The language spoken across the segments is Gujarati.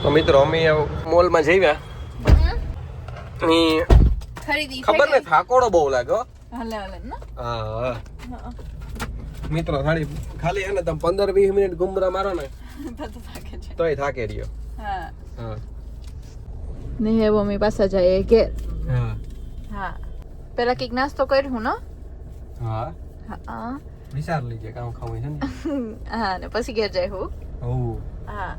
તો મિત્રો અમે મોલમાં જઈવ્યા ખરીદી ખબર ને થાકોડો બહુ લાગ્યો. હાલે હાલે ને હા મિત્રો ખાલી ખાલી એને તમે 15-20 મિનિટ ગુમરા મારો ને તો થાકે છે. તોય થાકે રહ્યો. હા હા ને હે મમ્મી પાસે જાય ઘેર. હા હા પેલા કઈક નાસ્તો કર્યું ને. હા હા વિચાર લીજે કામ ખાવું છે ને. હા ને પછી ઘેર જાય હું. ઓહ હા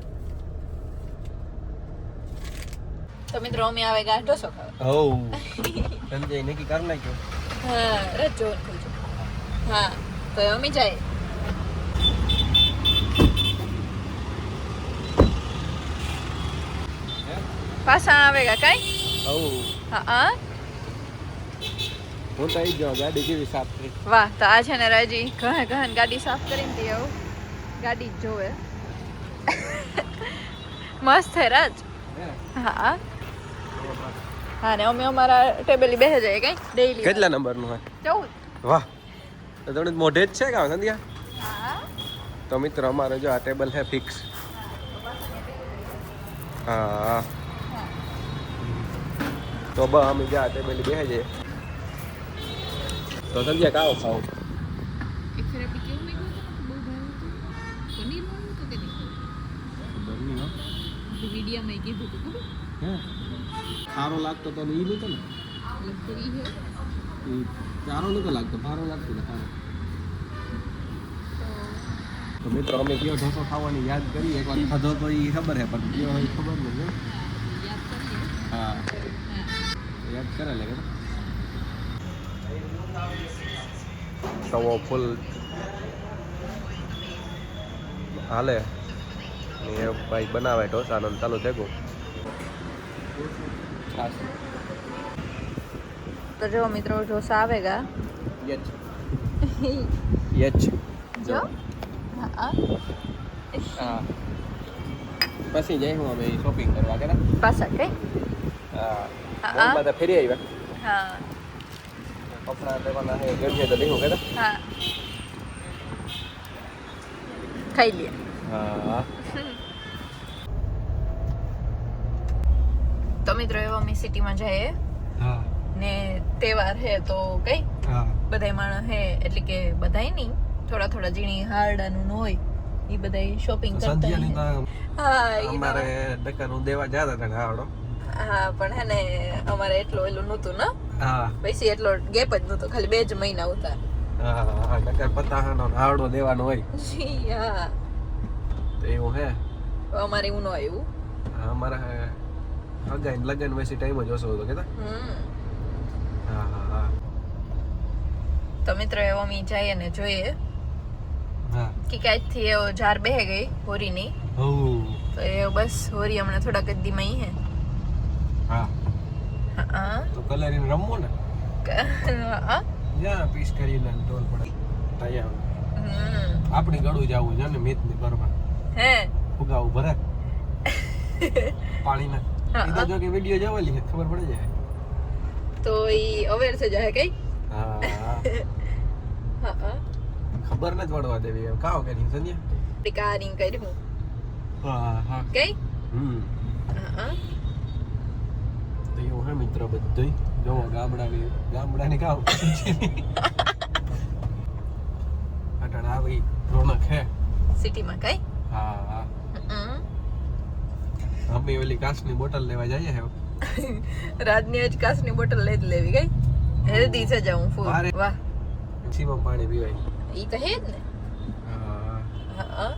તો મિત્રો અમે આવે ગા ઢોસો ખાવા. ઓહ સંજય નક્કી કરી નાખ્યો. હા રજો હા તો અમે જાય. પાછા આવેગા કઈ. ઓહ હા હું તો આવી જાઉં ગાડી કેવી સાફ કરી. વાહ તો આ છે ને રાજી ઘણ ગાડી સાફ કરીને તે આવું ગાડી જ જોવે. મસ્ત છે રાજ. હા હા ને અમે અમારા ટેબલ બેસે જાય કઈ ડેઈલી. કેટલા નંબરનું હોય? 14. વાહ તો થોડી મોઢે જ છે કાં સંધ્યા? હા તો મિત્રો અમારે જો આ ટેબલ છે ફિક્સ. હા તો બસ અમે જ્યાં ટેબલ બેસે જઈએ. તો સંધ્યા કાવો ખાવ? એક ફેર આપણે કેવું મેગું બહુ ભાવ પનીર વાળું તો કે નહીં વિડીયામાં કીધું હતું ખબર. સારો લાગતો તો ઈ નતો ને. લગભગ ઈ હે સારો નતો લાગતો, સારો લાગતો ને સારો. તો મિત્રો અમે કયો ઢોસો ખાવાની યાદ કરીએ. એકવાર ખાધો તો એ ખબર હે પણ કયો હોય ખબર નથી. યાદ કરીએ. હા હા યાદ કરે લે તવો ફૂલ હાલે ને એ ભાઈ બનાવે ઢોસાનો ચાલુ થઈ ગયું. તો જો મિત્રો ઢોસા આવેગા. યચ જો હા હા પછી જઈ હું અમે શોપિંગ કરવા કે પાછા કઈ. હા હા બધા ફેરી આવ્યા. હા કપડા લેવાના છે ગમે તો લેવું કે હા ખાઈ લે. હા તો મિત્રો એવો અમે સિટીમાં જઈએ હા ને તહેવાર હે તો કઈ હા બધાય માણસ હે એટલે કે બધાય નહીં થોડા થોડા જીણી હારડાનું હોય એ બધાય શોપિંગ કરતા સંધ્યાની હે. તો હા ઈ અમારે દકાનું દેવા જતા હતા ને આવડો. હા પણ હે ને અમારે એટલો એલું નહોતું ને હા પછી એટલો ગેપ જ નહોતો ખાલી 2 જ મહિના હતા. હા નકર પતાહાનો આવડો દેવાનો હોય હા તો એવું હે. અમારે એવું ન આવ્યું. અમારા અગાઈ લગન પછી ટાઈમ જ ઓછો હતો કેતા. હા હા હા તો મિત્રો એવો અમે જઈએ ને જોઈએ હા કે ક્યાંથી એવો જાર બેહે ગઈ હોરીની. તો એ બસ હોરી હમણાં થોડાક જ દીમાં ઈ હે. હા હા તો કલરીને રમવું ને હા જ્યાં પીસ કરીને ટોલ પડે તૈયાર આપણી ગળું જવું છે ને મેથ ની કરવા હે ફુગાવું ભરે પાણી ના એ તો જો કે વિડિયો જોવેલી છે ખબર પડી જાય. તો ઈ અવેર છે જાય કઈ. હા હા ખબર નથી પડવા દેવી કાવ કરી સંજ્યા ટિકારિંગ કર્યું હા હા કઈ. તો એવું હે મિત્ર બધું જોવો ગામડાની કાવ અટણ આવી રોનક હે સિટીમાં કઈ. હા હા અમે ઓલી કાચની બોટલ લેવા જઈએ હે. રાજની આજ કાચની બોટલ લઈ જ લેવી કઈ હેલ્ધી છે જાઉં ફૂલ. વાહ સીમાં પાણી પીવાય ઈ તો હે જ ને. હા હા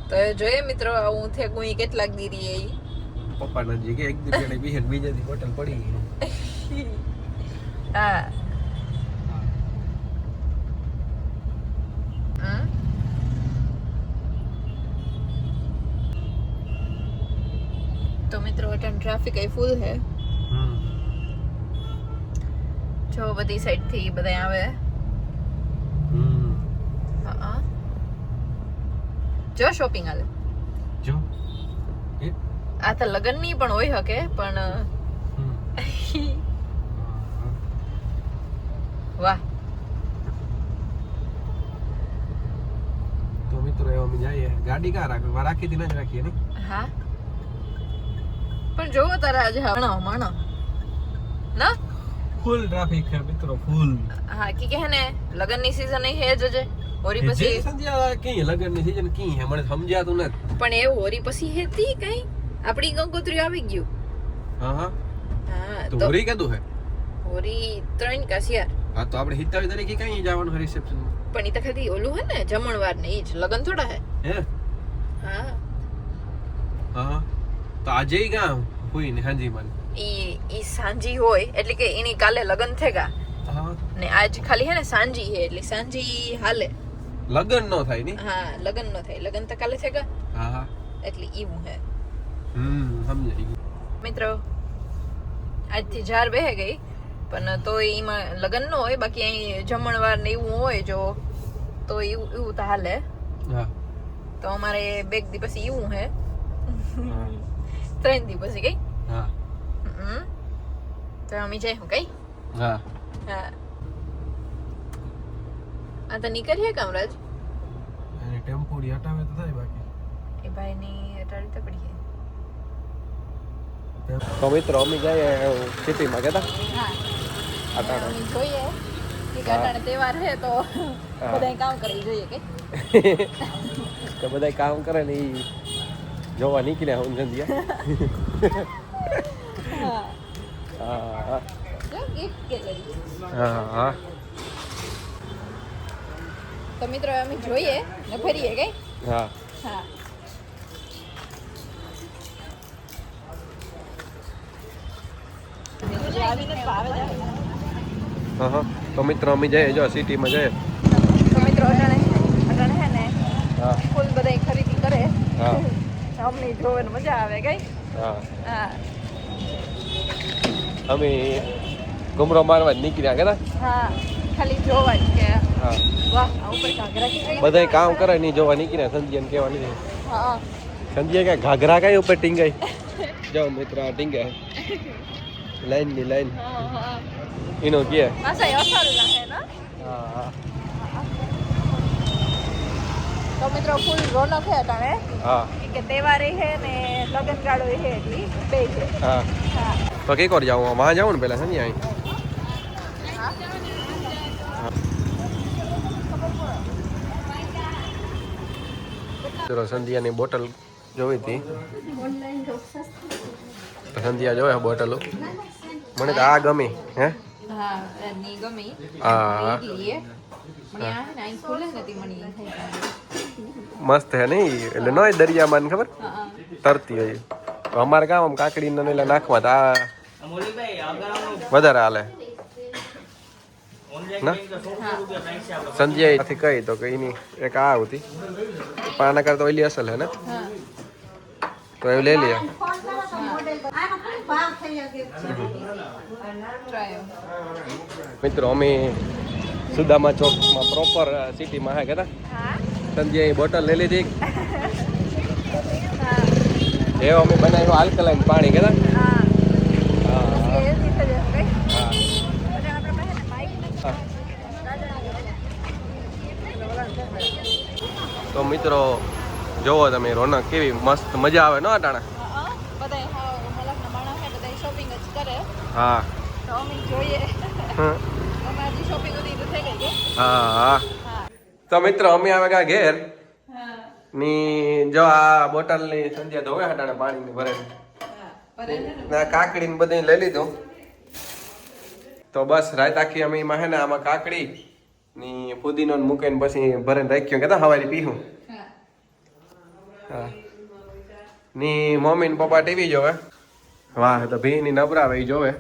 તો એ જોઈએ મિત્રો હું થે કોઈ કેટલાક દી રહી ઈ પપ્પાના જી કે એક દી જણે પીહે બીજાની બોટલ પડી ગઈ. હા તો મિત્રો અટન ટ્રાફિક એ ફૂલ હે. જો બધી સાઈડ થી બધા આવે. હા જો શોપિંગ હાલે જો આ તો લગન ની પણ હોય શકે પણ વાહ. તો મિત્રો એવો અમે જઈએ ગાડી ક્યાં રાખવી રાખી હતી ને જ રાખીએ ને હા પણ જોવો તારે આજે માણો ના ફૂલ ટ્રાફિક છે મિત્રો ફૂલ હા કે હે ને લગન ની સીઝન હે જજે હોરી પછી સંજ્યા કી લગન ની સીઝન કી હે મને સમજાતું નથી પણ એ હોરી પછી હેતી કઈ આપણી ગંગોત્રી આવી ગયું હા હા હા તો હોરી કદું હે હોરી 3 કાસિયાર હા તો આપણે 27 તારીખે કઈ જવાનું હે રિસેપ્શન પણ ઈ તો ખાલી ઓલું હે ને જમણવાર ને ઈ જ લગન થોડા હે હે હા હા તો આજે ગામ કોઈ ને હાજી મને ઈ સાંજી હોય એટલે કે એની કાલે લગન થેગા હા ને આજ ખાલી હે ને સાંજી હે એટલે સાંજી હાલે લગન નો થાય ની હા લગન નો થાય લગન તો કાલે થેગા હા હા એટલે ઈવું હે સમજાઈ ગયું મિત્રો આજથી જાર બેહે ગઈ પણ તો એમાં લગન નો હોય બાકી અહીં જમણવાર ને એવું હોય જો તો એવું તો હાલે હા તો અમારે 2 દી પછી એવું હે 3 દી પછી કઈ હા તો અમે જાય હું કઈ હા હા આ તો નીકળીએ કામરાજ અને ટેમ્પોડી હટાવે તો થાય બાકી એ ભાઈ ની અટાડી તો પડી તો મિત્રો અમે જઈએ સિટીમાં કેતા હા અટાણે અમે જોઈએ કે અટાણે તહેવાર હે તો બધાય કામ કરી જોઈએ કે તો બધા કામ કરે ને ઈ જોવા નીકળ્યા હું જંદિયા હા હા જો ગિફ્ટ કે લઈ હા હા તો મિત્રો અમે જોઈએ ને ફરીએ કે હા હા હા તો મિત્રો અમે જઈએ જો સિટીમાં જઈએ તો મિત્રો અટાણે હે ને હા ફૂલ બધાય ખરીદી કરે હા અમને જોવાની મજા આવે કઈ હા હા અમે ઘુમરો મારવા જ નીકળ્યા કેતા હા ખાલી જોવા જ કે હા વાહ આ ઉપર ઘાઘરા કે બધાય કામ કરે નહીં જોવા નીકળ્યા સંજયને કહેવાની છે હા સંજય કે ઘાઘરા કઈ ઉપર ટીંગાઈ જાઓ મિત્ર આ ટીંગાય લાઈન ની લાઈન હા એનો કે પાછા અસલ ના હે ના હા હા તો મિત્રો ફૂલ રોનક હે અટાણે હા કે તહેવારે હે ને લગન ગાળો હે એટલી બે છે હા હા તો કઈ કોર જાઉં વહાં જાઉં ને પેલા સંજય અહીં ચલો સંધ્યાની બોટલ જોઈ હતી તો સંધ્યા જોવે બોટલો મને તો આ ગમી હે હા ની ગમી હા લીએ મને આ ને આઈ ખોલે નથી મને મસ્ત હે નહીં એટલે નોય દરિયામાં ને ખબર હા તરતી હોય તો અમારે કામ આમ કાકડી ને એટલે નાખવા તો આ વધારે હાલે ના સંજય થી કહી તો કઈ ની એક આ હતી પણ આના કરતા ઓલી અસલ હે ને હા તો એવું લઈ લઈએ ટ્રાય મિત્રો અમે સુદામા ચોકમાં પ્રોપર સિટીમાં હે કેતા હા સંજય બોટલ લઈ લીધી હા એવો અમે બનાવ્યું આલ્કલાઇન પાણી કેતા હા હા એ દીસે જ કઈ હા અને આપણે પાસે ને માઈક હા. તો મિત્રો જોવો તમે રોનક કેવી મસ્ત મજા આવે ને અટાણે બધાય હા મલકના માણસ હે બધાય શોપિંગ જ કરે હા તો અમે જોઈએ હા અમારી શોપિંગ હતી તો થઈ ગઈ કે હા હા તો મિત્રો અમે આવે ગયા ઘેર હા ની જો આ બોટલ ની સંધ્યા ધોવે હટાણે પાણી ની ભરે ના કાકડી ને બધું લઈ લીધું તો બસ રાત આખી અમે એમાં હે ને આમાં કાકડી ની પુદીનો ને મૂકીને પછી ભરીને રાખ્યો કેતા હવારી પીવું હા ની મમ્મી ને પપ્પા ટીવી જોવે વાહ તો ભી ની નબળાવે ઈ જોવે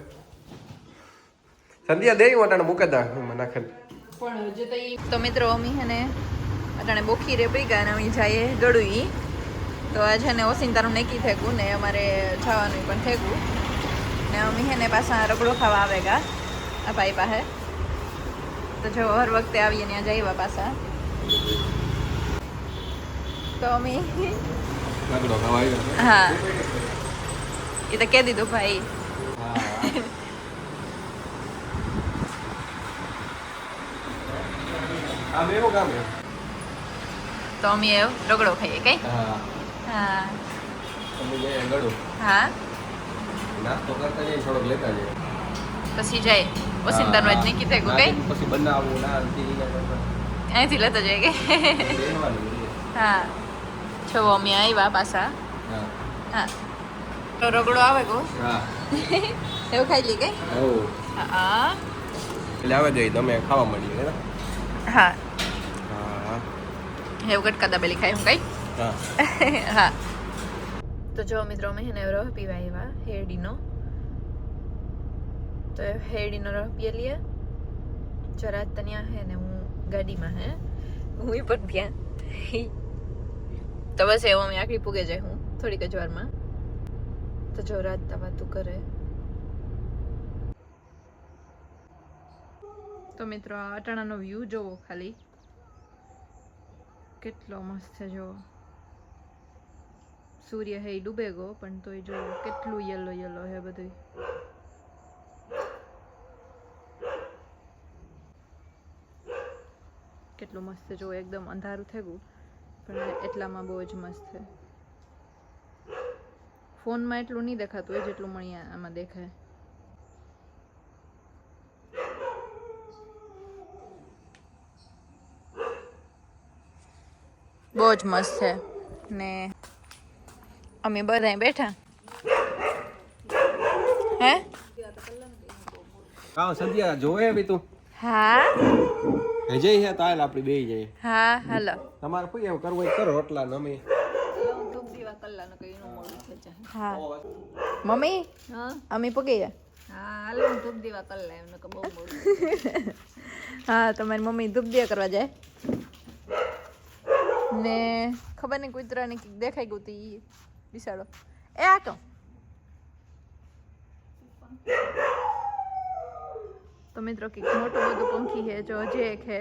સંધ્યા દેવી વટાણે મૂકે દા નાખે પણ હજુ તો તો મિત્રો અમે હે ને અટાણે બોખી રે પી ગયા ને અમે જઈએ ગળુઈ તો આ છે ને ઓસિંતાનું નેકી થેગું ને અમારે જવાનું પણ થેગું ને અમે હે ને પાછા રગડો ખાવા આવેગા આ ભાઈ પાસે તો જો હર વખતે આવીએ ત્યાં જઈએ પાછા તો અમે લાકડો ખવાય હા એ તો કહી દીધું ભાઈ આમ એવું કામ છે તો અમે રગડો ખાઈએ કઈ હા હા અમે જઈએ ગળું હા નાસ્તો કરતા જઈએ થોડોક લેતા જઈએ પછી જાય ઓસિંતાનું આજ નહીં કીધે કઈ પછી બનાવવું ના અહીંથી લેતા જાય કે હા છો અમે આવ્યા પાછા હા તો રગડો આવે ગો હા એવું ખાઈ લી કઈ ઓ હા એટલે આવે જઈ તમે ખાવા મળીએ ને હા હા એવું કટકા દાબેલી ખાઈ હું કઈ હા હા તો જો મિત્રો મેં એને રહ પીવા આવ્યા હેરડીનો તો હેરડીનો રહ પીએ લીએ જરા તન્યા હે ને હું ગાડીમાં હે હું પણ ત્યાં તો બસ એવું અમે આખરી પૂગે જાય હું થોડીક જ વારમાં તો જો રાત વાતું કરે તો મિત્રો આ અટાણાનો વ્યૂ જોવો ખાલી કેટલો મસ્ત છે જો સૂર્ય હે ડૂબે ગયો પણ તોય જો કેટલું યલો યલો હે બધું કેટલું મસ્ત જો એકદમ અંધારું થઈ ગયું પણ એટલામાં બહુ જ મસ્ત છે ફોનમાં એટલું નહીં દેખાતું હોય જેટલું મને આમાં દેખાય બહુ જ મસ્ત છે ને અમે બધા બેઠા હે કાં સંધ્યા જોવે બી તું હા જઈ હે તો હાલ આપડી બેહી જઈએ હા હાલો તમારે કોઈ એવું કરવું હોય કરો રોટલા ને અમે હા મમ્મી અમે પગી હા તમારી મમ્મી ધૂપ દિયા કરવા જાય ને ખબર નહીં કૂતરાને કંઈક દેખાઈ ગયું તી બિસાડો એ આ તો તો મિત્રો કંઈક મોટું બધું પંખી હે જો જે એક હે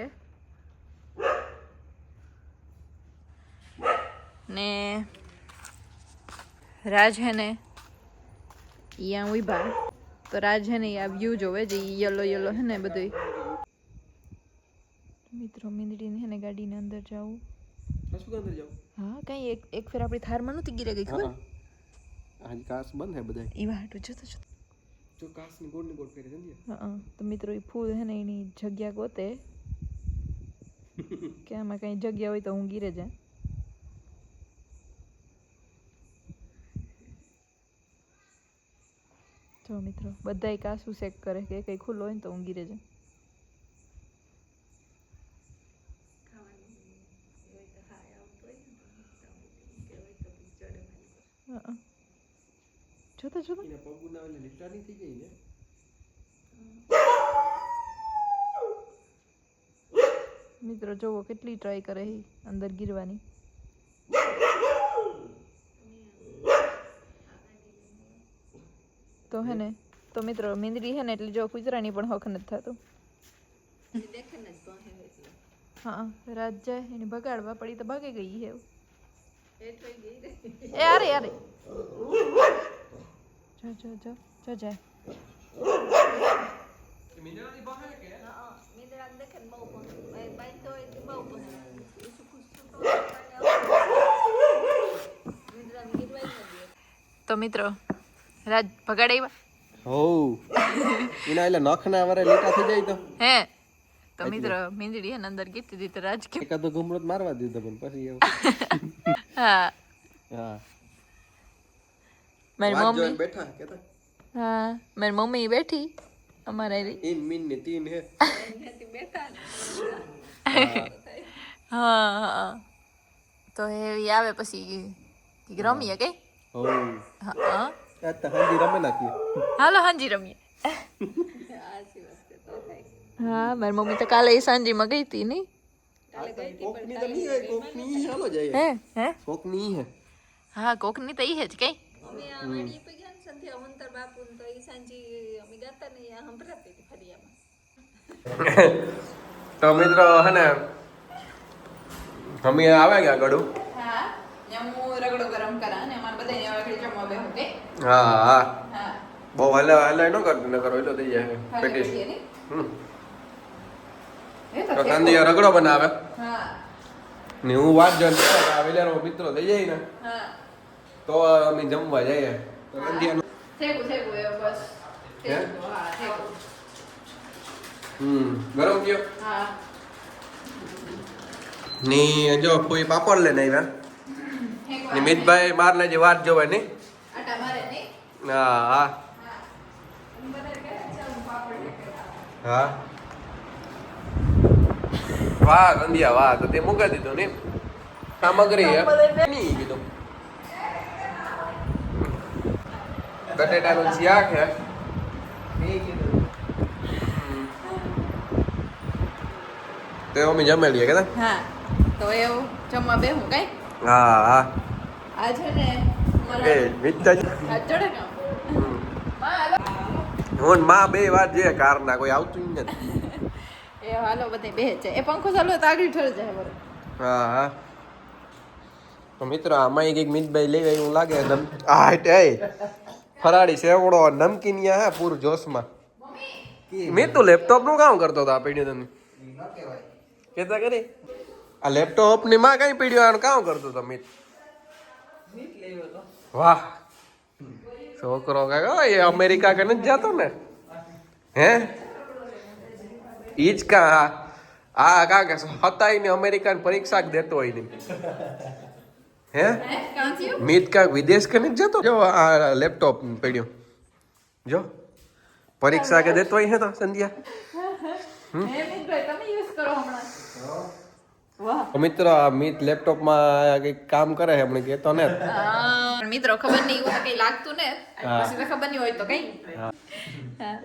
ને રાજ હે ને અહીંયા ઉભા તો રાજ હે ને આ વ્યૂ જોવે જે યલો યલો હે ને બધું મિત્રો મીંદડીને હે ને ગાડીને અંદર જાવું હા કઈ એક ફેર આપણી થારમાં નહોતી ગીરે ગઈ ખબર આજ કાસ બંધ હે બધા એ વાટું જોતો જો કાસ ની ગોળ ફેરે સમજ્યા હા તો મિત્રો એ ફૂલ હે ને એની જગ્યા ગોતે કે આમાં કઈ જગ્યા હોય તો હું ગીરે જાય તો મિત્રો બધાય કાસું ચેક કરે કે કઈ ખુલ્લો હોય ને તો હું ગીરે જાય જોતા જોતા એને પગ બનાવેલી લિફ્ટા ની થઈ ગઈ ને મિત્રો જોવો કેટલી ટ્રાય કરે હી અંદર ગીરવાની તો હે ને તો મિત્રો મીંદડી હે ને એટલે જો કૂતરાની પણ હક નથી થતું હા રાત જાય એને ભગાડવા પડી તો ભાગી ગઈ હે એ અરે અરે જો જો જો જો જાય મિનરલની બહાર કે મીંદડા દેખે ને બહુ પણ બાઈ તો એ બહુ પણ મીંદડા ગીરવાઈ ન દે તો મિત્રો રાજ ભગાડાવ્યા હો એના એટલે નખના વરે લીટા થઈ જાય તો હે તો મિત્રો મીંદડી હે ને અંદર ગીતી હતી તો રાજ કે એકાદો ગુમરો મારવા દીધો પણ પછી એવું હા હા મારી વાત મમ્મી જોઈને બેઠા કેતા હા મારી મમ્મી બેઠી અમારે ઈન મીન ને તીન હે એનાથી બેઠા ને હા હા તો એવી આવે પછી કે રમીએ કે હો હા આ તો હાંજી રમે નાખીએ હાલો હાંજી રમીએ આસી વસ્તુ તો થાય હા મારી મમ્મી તો કાલે સાંજીમાં ગઈ હતી નહીં કોકની તો નહીં હોય કોકની હાલો જાય હે હે કોકની હે હા કોકની તો ઈ હે જ કઈ અમે આ વાડી પે ગયા ને સંધ્યા વંતર બાપુ ને તો ઈ સાંજી અમે ગાતા ને આ સંભળાતી હતી ફરિયામાં તો મિત્રો હે ને અમે આવે ગયા ગડું હા હું રગડો ગરમ કરા ને અમાર બધાને આગળ જમવા બેહું કે હા હા હા બહુ હલા હલા ન કરતું ન કરો એટલો થઈ જાય પેટીસ તો કાંદિયા રગડો બનાવે હા ને હું વાત જોઈને બેઠો કે આ વેલાનો મિત્રો થઈ જાય ને હા તો અમે જમવા જઈએ તો સંધ્યાનું થેગું એ બસ હે? હા થેગું ગરમ કયો હા ની જો કોઈ પાપડ લઈને આવ્યા નિમિતભાઈ માર લેજે વાત જોવાય નહીં આટા મારે નહીં હા હા હા વાહ ગંધિયા વાહ તો તે મૂકી દીધું ને સામગ્રી હે નહીં કીધું બટેટાનું શાક હે તે અમે જમી લઈએ કે હા તો એવું જમવા બેહું કઈ હા હા આ છે ને એ મિત્તા આ ચડે કામ હું માં બે વાત જે કારના કોઈ આવતું જ નથી એ હાલો બધે બે છે એ પંખો ચાલુ હોય તો આગળ ઠર જાય બરોબર હા હા તો મિત્રો આમાં એક મિતભાઈ લેવા એવું લાગે આ હે ફરાળી સેવડો નમકીન હે પૂરું જોશમાં મેં તો લેપટોપ નું કામ કરતો હતો આ પીડ્યો તમે કેતા કરી આ લેપટોપ ની માં કઈ પીડ્યો આનું કામ કરતો હતો મિત વાહ છોકરો કાકા એ અમેરિકા કે નથી જતો ને હે ઈજ કા આ કા કે હતાઈ ને અમેરિકા ની પરીક્ષા દેતો હોય ને હે કાં થયું મીત કાંક વિદેશ કે નથી જતો જો આ લેપટોપ પડ્યો જો પરીક્ષા કે દેતો હોય હે તો સંધ્યા હે મિત્રભાઈ તમે યુઝ કરો હમણાં વાહ તો મિત્રો આ મીત લેપટોપ માં કઈક કામ કરે છે હમણાં કેતો ને મિત્રો ખબર નહીં એવું તો કઈ લાગતું ને હા. પછી તો ખબર નહીં હોય તો કઈ હા. હા